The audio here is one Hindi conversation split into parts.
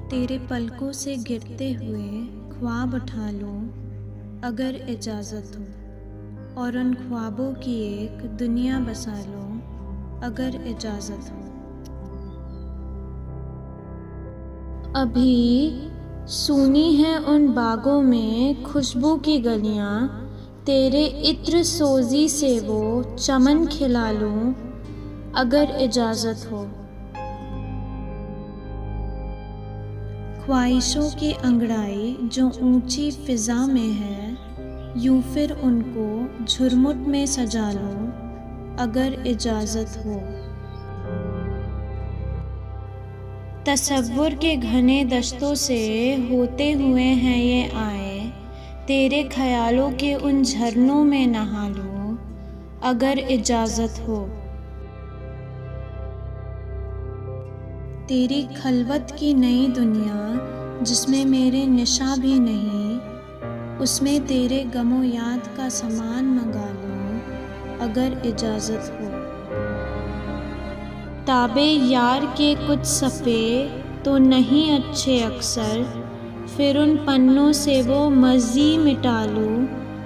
तेरे पलकों से गिरते हुए ख्वाब उठा लूं अगर इजाज़त हो, और उन ख्वाबों की एक दुनिया बसा लूं अगर इजाज़त हो। अभी सूनी है उन बागों में खुशबू की गलियां, तेरे इत्र सोजी से वो चमन खिला लूं अगर इजाज़त हो। ख्वाहिशों की अंगड़ाई जो ऊंची फिजा में है, यूं फिर उनको झुरमुट में सजा लूं अगर इजाज़त हो। तसव्वुर के घने दश्तों से होते हुए हैं ये आए, तेरे ख्यालों के उन झरनों में नहा लूं अगर इजाज़त हो। तेरी खलवत की नई दुनिया जिसमें मेरे निशा भी नहीं, उसमें तेरे गमो याद का सामान मंगा लूं अगर इजाज़त हो। ताबे यार के कुछ सफ़े तो नहीं अच्छे अक्सर, फिर उन पन्नों से वो मज़ी मिटा लूं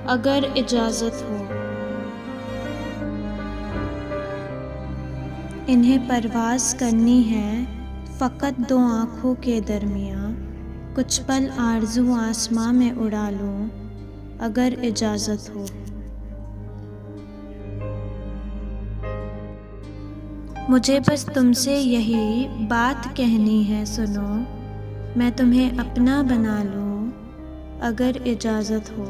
अगर इजाज़त हो। इन्हें परवाज़ करनी है फ़कत दो आँखों के दरमियाँ, कुछ पल आरज़ू आसमां में उड़ा लूं अगर इजाज़त हो। मुझे बस तुमसे यही बात कहनी है, सुनो, मैं तुम्हें अपना बना लूं अगर इजाज़त हो।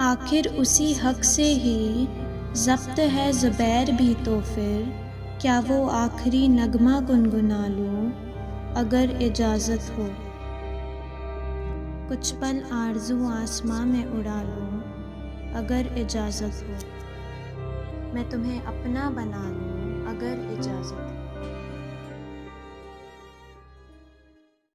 आखिर उसी हक से ही ज़ब्त है ज़ुबैर भी, तो फिर क्या वो आखिरी नगमा गुनगुना लूं अगर इजाज़त हो। कुछ पल आरज़ू आसमां में उड़ा लूं अगर इजाज़त हो। मैं तुम्हें अपना बना लूं अगर इजाज़त हो।